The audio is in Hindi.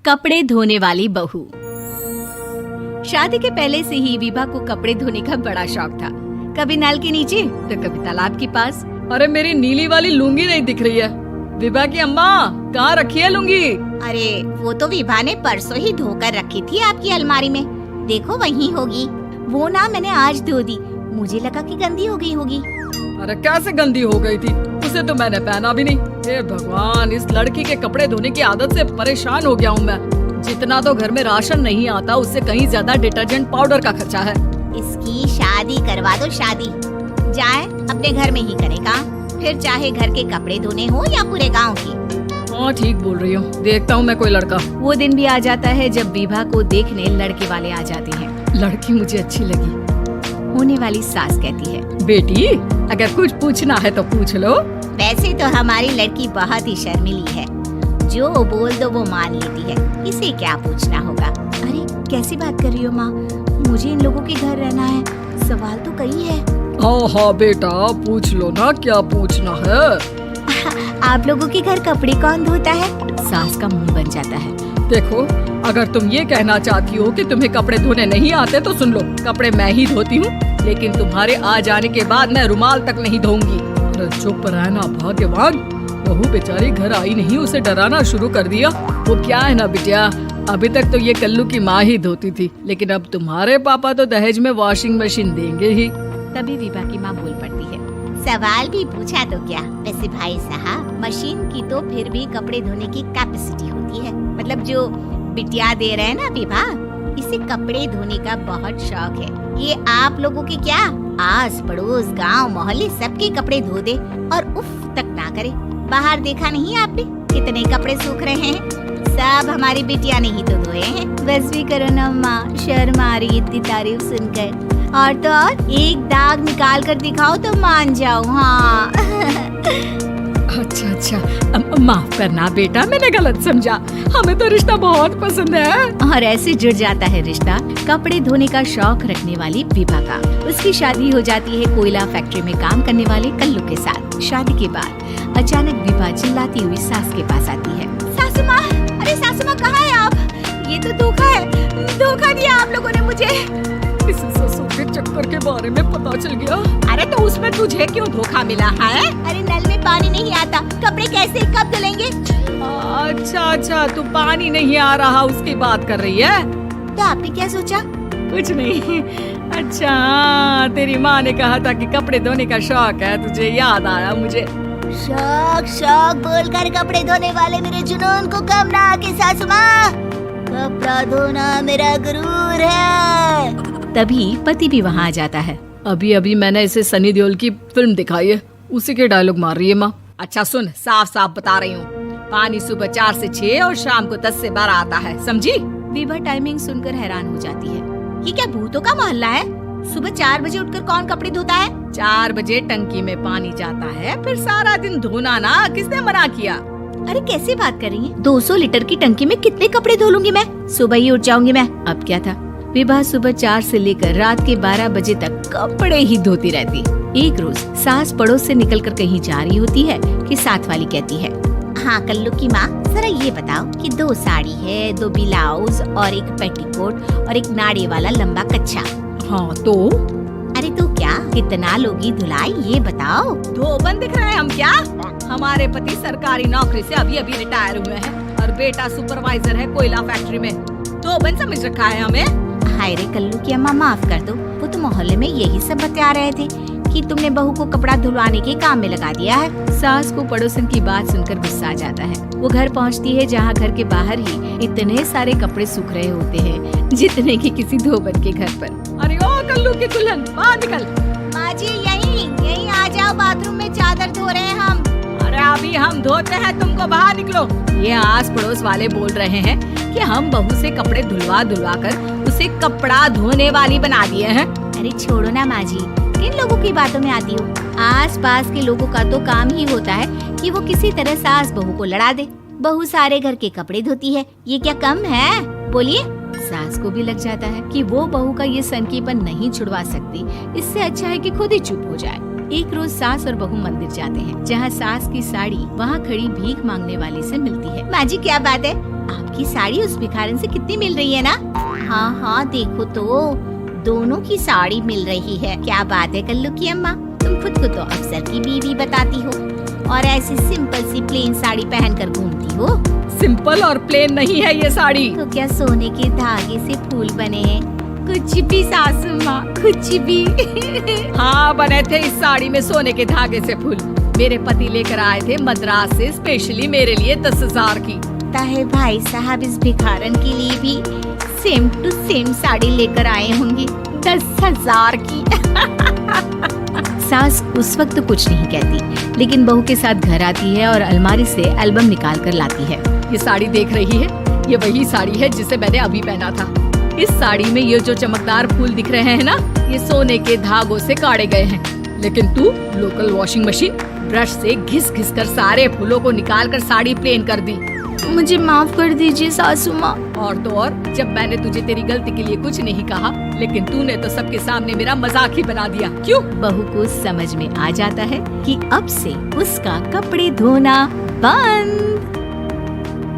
कपड़े धोने वाली बहू। शादी के पहले से ही विभा को कपड़े धोने का बड़ा शौक था। कभी नल के नीचे तो कभी तालाब के पास। अरे मेरी नीली वाली लुंगी नहीं दिख रही है। विभा की अम्मा कहाँ रखी है लुंगी? अरे वो तो विभा ने परसों ही धोकर रखी थी आपकी अलमारी में। देखो वहीं होगी। वो ना मैंने आज धो दी, मुझे लगा कि गंदी हो गई होगी। अरे कैसे गंदी हो गई थी? उसे तो मैंने पहना भी नहीं। हे भगवान, इस लड़की के कपड़े धोने की आदत से परेशान हो गया हूँ मैं। जितना तो घर में राशन नहीं आता उससे कहीं ज्यादा डिटर्जेंट पाउडर का खर्चा है। इसकी शादी करवा दो, शादी जाए अपने घर में ही करेगा, फिर चाहे घर के कपड़े धोने हो या पूरे गांव की। हाँ ठीक बोल रही हूँ, देखता हूँ मैं कोई लड़का। वो दिन भी आ जाता है जब विभा को देखने लड़के वाले आ जाते हैं। लड़की मुझे अच्छी लगी। होने वाली सास कहती है, बेटी अगर कुछ पूछना है तो पूछ लो। वैसे तो हमारी लड़की बहुत ही शर्मीली है, जो बोल दो वो मान लेती है, इसे क्या पूछना होगा। अरे कैसी बात कर रही हो माँ, मुझे इन लोगों के घर रहना है, सवाल तो कई है। हाँ हाँ बेटा पूछ लो ना, क्या पूछना है। आप लोगों के घर कपड़े कौन धोता है? सास का मुंह बन जाता है। देखो अगर तुम ये कहना चाहती हो कि तुम्हें कपड़े धोने नहीं आते तो सुन लो, कपड़े मैं ही धोती हूँ, लेकिन तुम्हारे आ जाने के बाद मैं रुमाल तक नहीं धोऊंगी। अरे चुप रहना भाग्यवान, बहू बेचारी घर आई नहीं, उसे डराना शुरू कर दिया। वो क्या है ना बिटिया, अभी तक तो ये कल्लू की माँ ही धोती थी, लेकिन अब तुम्हारे पापा तो दहेज में वॉशिंग मशीन देंगे ही। तभी विभा की माँ बोल पड़ती है, सवाल भी पूछा तो क्या। वैसे भाई साहब, मशीन की तो फिर भी कपड़े धोने की कैपेसिटी होती है। मतलब जो बिटिया दे रहे हैं ना विभा, इसे कपड़े धोने का बहुत शौक है। ये आप लोगों के क्या आस पड़ोस गांव मोहल्ले सबके कपड़े धो दे और उफ तक ना करे। बाहर देखा नहीं आपने कितने कपड़े सूख रहे हैं? सब हमारी बिटिया ने ही तो धोए हैं। बस भी करो ना माँ, शर्म आ रही इतनी तारीफ सुनकर। और तो और एक दाग निकाल कर दिखाओ तो मान जाओ। हाँ अच्छा माफ करना बेटा, मैंने गलत समझा। हमें तो रिश्ता बहुत पसंद है। और ऐसे जुड़ जाता है रिश्ता कपड़े धोने का शौक रखने वाली विभा का। उसकी शादी हो जाती है कोयला फैक्ट्री में काम करने वाले कल्लू के साथ। शादी के बाद अचानक विभा चिल्लाती हुई सास के पास आती है। सासू माँ, अरे सासू माँ कहाँ है आप? ये तो धोखा है, धोखा दिया आप लोगों ने मुझे। इस ससुर के चक्कर के बारे में पता चल गया। अरे तो उसमें तुझे क्यों धोखा मिला है? अरे नल में पानी नहीं आता, कपड़े कैसे कब धुलेंगे? अच्छा तू पानी नहीं आ रहा उसकी बात कर रही है। तो आपने क्या सोचा? कुछ नहीं। अच्छा तेरी माँ ने कहा था कि कपड़े धोने का शौक है, तुझे याद आया मुझे। शौक शौक बोलकर कपड़े धोने वाले मेरे जुनून को कम ना आके सासू माँ, कपड़ा धोना मेरा गुरूर है। तभी पति भी वहाँ आ जाता है। अभी मैंने इसे सनी देओल की फिल्म दिखाई है, उसी के डायलॉग मार रही है माँ। अच्छा सुन, साफ साफ बता रही हूँ, पानी सुबह 4 से 6 और शाम को 10 से 12 आता है, समझी? विभा टाइमिंग सुनकर हैरान हो जाती है। ये क्या भूतों का मोहल्ला है? सुबह 4 बजे उठकर कौन कपड़े धोता है? 4 बजे टंकी में पानी जाता है, फिर सारा दिन धोना ना, किसने मना किया? अरे कैसे बात कर रही है? 200 लीटर की टंकी में कितने कपड़े धो लूंगी मैं? सुबह ही उठ जाऊंगी मैं। अब क्या था, विभा सुबह 4 से लेकर रात के 12 बजे तक कपड़े ही धोती रहती। एक रोज सास पड़ोस से निकलकर कहीं जा रही होती है कि साथ वाली कहती है, हाँ कल्लू की माँ, जरा ये बताओ कि 2 साड़ी है, 2 ब्लाउज और एक पेटीकोट और एक नाड़े वाला लंबा कच्छा। हाँ तो? अरे तो क्या कितना लोगी धुलाई, ये बताओ। धोबन दिख रहे हैं हम क्या? हमारे पति सरकारी नौकरी से अभी रिटायर हुए हैं और बेटा सुपरवाइजर है कोयला फैक्ट्री में। धोबन समझ रखा है हमें। हाय रे कल्लू की अम्मा, माफ कर दो, वो तो मोहल्ले में यही सब बता रहे थे कि तुमने बहू को कपड़ा धुलवाने के काम में लगा दिया है। सास को पड़ोसन की बात सुनकर गुस्सा आ जाता है। वो घर पहुंचती है जहां घर के बाहर ही इतने सारे कपड़े सूख रहे होते हैं जितने कि किसी धोबन के घर पर। अरे ओ कल्लू की दुल्हन, बाहर निकल। माँ जी यहीं आ जाओ, बाथरूम में चादर धो रहे हैं हम। अरे अभी हम धोते हैं, तुमको बाहर निकलो। ये आस पड़ोस वाले बोल रहे हैं कि हम बहू से कपड़े धुलवा कर उसे कपड़ा धोने वाली बना दिए हैं। अरे छोड़ो ना माँ जी, किन लोगों की बातों में आती हो? आस पास के लोगों का तो काम ही होता है कि वो किसी तरह सास बहू को लड़ा दे। बहू सारे घर के कपड़े धोती है, ये क्या कम है? बोलिए। सास को भी लग जाता है कि वो बहू का ये सनकीपन नहीं छुड़वा सकती, इससे अच्छा है कि खुद ही चुप हो जाए। एक रोज सास और बहू मंदिर जाते हैं, जहाँ सास की साड़ी वहाँ खड़ी भीख मांगने वाली से मिलती है। माँ जी क्या बात है, आपकी साड़ी उस भिखारन से कितनी मिल रही है ना? हाँ हाँ देखो तो दोनों की साड़ी मिल रही है। क्या बात है कल्लू की अम्मा, तुम खुद को तो अफसर की बीवी बताती हो और ऐसी सिंपल सी प्लेन साड़ी पहनकर घूमती हो। सिंपल और प्लेन नहीं है ये साड़ी। तो क्या सोने के धागे से फूल बने हैं? कुछ भी सासू माँ, कुछ भी। हाँ बने थे इस साड़ी में सोने के धागे से फूल। मेरे पति लेकर आए थे मद्रास से स्पेशली मेरे लिए 10,000 की। ताहे भाई साहब इस भिखारन के लिए भी सेम टू सेम साड़ी लेकर आए होंगे 10,000 की। सास उस वक्त कुछ नहीं कहती, लेकिन बहू के साथ घर आती है और अलमारी से एल्बम निकाल कर लाती है। ये साड़ी देख रही है, ये वही साड़ी है जिसे मैंने अभी पहना था। इस साड़ी में ये जो चमकदार फूल दिख रहे हैं ना, ये सोने के धागों से काटे गए हैं। लेकिन तू लोकल वॉशिंग मशीन ब्रश से घिस घिस कर सारे फूलों को निकाल कर साड़ी प्लेन कर दी। मुझे माफ कर दीजिए सासू माँ। और तो और, जब मैंने तुझे तेरी गलती के लिए कुछ नहीं कहा, लेकिन तूने तो सबके सामने मेरा मजाक ही बना दिया। क्यों? बहू को समझ में आ जाता है कि अब से उसका कपड़े धोना बंद।